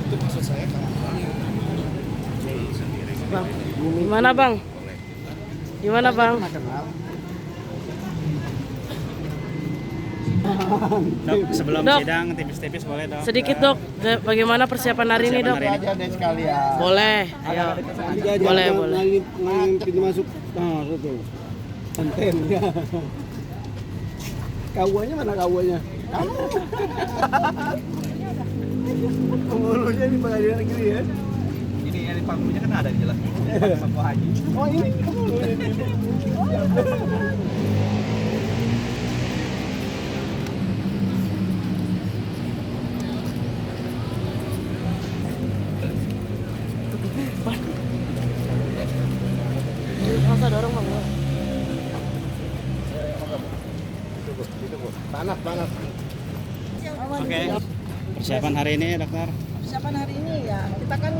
Itu maksud saya kan. Bang, gimana bang? Gimana bang? Dok, sebelum Dok. sidang tipis-tipis boleh dok? Sedikit dok, bagaimana persiapan hari ini dok? Persiapan hari Aja deh sekalian. Boleh, ayo. Boleh, boleh. Pintu masuk. Nah, itu. Konten ya. Kawanya mana kawanya? Pengurusnya di pengadilan negeri ya. Ini yang di pangkunya kan ada jelas. Pangku haji. Oh ini pengurusnya. Masa dorong bang? Panas. Oke. Persiapan hari ini dokter? Persiapan hari ini ya, kita kan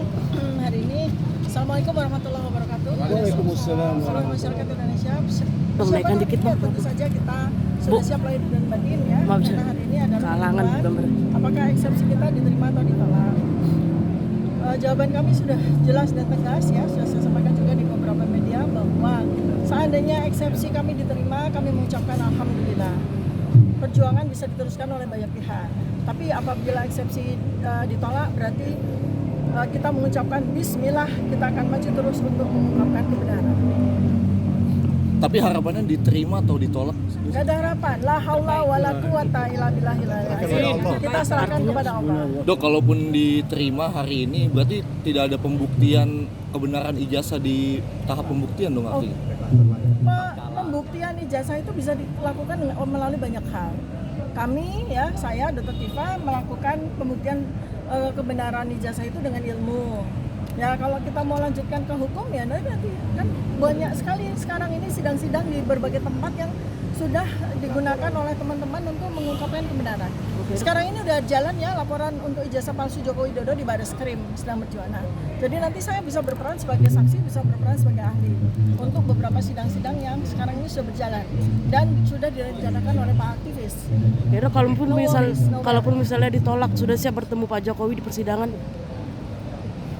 hari ini Assalamualaikum warahmatullahi wabarakatuh. Waalaikumsalam. Seluruh masyarakat Indonesia. Naikkan dikit, Bang. Tentu saja kita Bu. sudah siap lahir dan batin ya. Maaf, Karena hari ini adalah kalangan pengumuman gambar. apakah eksepsi kita diterima atau ditolak. Jawaban kami sudah jelas dan tegas ya, sudah saya sampaikan juga di beberapa media bahwa seandainya eksepsi kami diterima, kami mengucapkan alhamdulillah. Perjuangan bisa diteruskan oleh banyak pihak. Tapi apabila eksepsi ditolak, berarti kita mengucapkan bismillah, kita akan maju terus untuk mengungkapkan kebenaran. Tapi harapannya diterima atau ditolak? Gak ada harapan, la haula wala quwata illa billahil azim. Kita serahkan kepada Allah. Dok, kalaupun diterima hari ini berarti tidak ada pembuktian kebenaran ijazah di tahap pembuktian dong artinya? Pembuktian ijazah itu bisa dilakukan melalui banyak hal. Kami ya, saya Dr. Tifa melakukan pembuktian kebenaran ijazah itu dengan ilmu. Ya kalau kita mau lanjutkan ke hukum ya nanti kan banyak sekali sekarang ini sidang-sidang di berbagai tempat yang sudah digunakan oleh teman-teman untuk mengungkapkan kebenaran. Sekarang ini udah jalan ya laporan untuk ijazah palsu Joko Widodo di Bareskrim sedang berjuang. Jadi nanti saya bisa berperan sebagai saksi, bisa berperan sebagai ahli untuk beberapa sidang-sidang yang sekarang ini sudah berjalan dan sudah direncanakan oleh Pak aktivis. Ya dok, kalaupun misalnya ditolak, sudah siap bertemu Pak Jokowi di persidangan?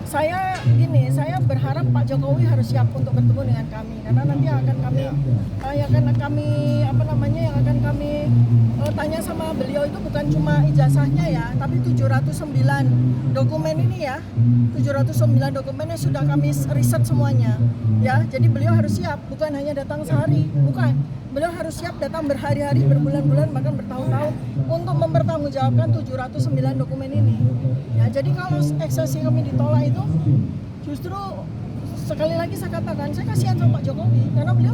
Saya berharap Pak Jokowi harus siap untuk bertemu dengan kami karena nanti akan kami tanya sama beliau itu bukan cuma ijazahnya ya, tapi 709 dokumen ini ya, 709 dokumennya sudah kami riset semuanya ya. Jadi beliau harus siap, bukan hanya datang sehari, bukan. Beliau harus siap datang berhari-hari, berbulan-bulan, bahkan bertahun-tahun untuk mempertanggungjawabkan 709 dokumen ini. Ya, jadi kalau eksepsi kami ditolak itu justru sekali lagi saya katakan saya kasihan sama Pak Jokowi karena beliau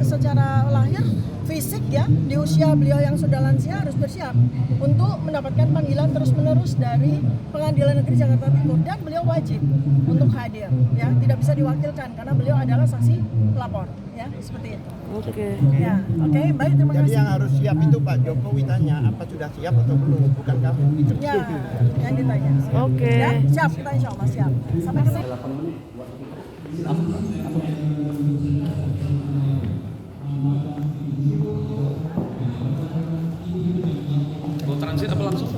secara lahir fisik ya di usia beliau yang sudah lansia harus bersiap untuk mendapatkan panggilan terus-menerus dari Pengadilan Negeri Jakarta Timur dan beliau wajib untuk hadir ya, tidak bisa diwakilkan karena beliau adalah saksi pelapor ya, seperti itu. Oke. Ya, oke, baik, terima kasih. Jadi yang harus siap itu Pak Jokowi tanya apa sudah siap atau belum, bukan kamu. Ya, yang ditanya. Oke. Ya, siap, kita insya Allah siap. Sampai ketemu.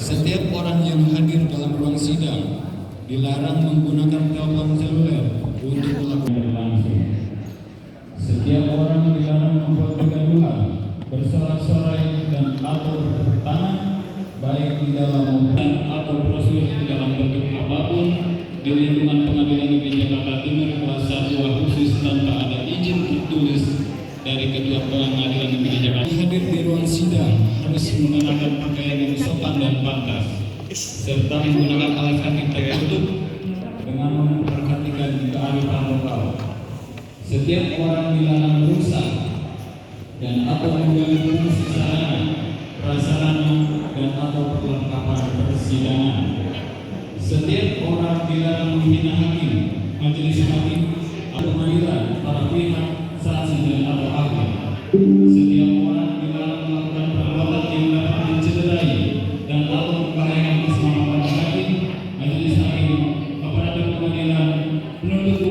Setiap orang yang hadir dalam ruang sidang dilarang menggunakan telepon seluler untuk melakukan langsung. Setiap orang dilarang membuat kegaduhan, bersorak-sorai dan atau bertepuk tangan, baik di dalam maupun atau prosedur di dalam bentuk apapun di lingkungan Pengadilan Negeri Jakarta Timur kelas 1 khusus tanpa ada izin tertulis dari Ketua Pengadilan Negeri Jakarta. Hadir di ruang sidang harus mengenakan pakaian yang sopan dan pantas, serta menggunakan alas kaki tertutup dengan memperhatikan kearifan lokal. Setiap orang dilarang merusak dan atau mengganggu fungsi sarana, prasarana dan atau perlengkapan persidangan. Setiap orang dilarang menghina hakim, majelis hakim, atau pengadilan, para pihak, saksi dan atau ahli. Setiap orang dilarang melakukan perbuatan yang dapat mencederai dan atau membahayakan keselamatan hakim, penuntut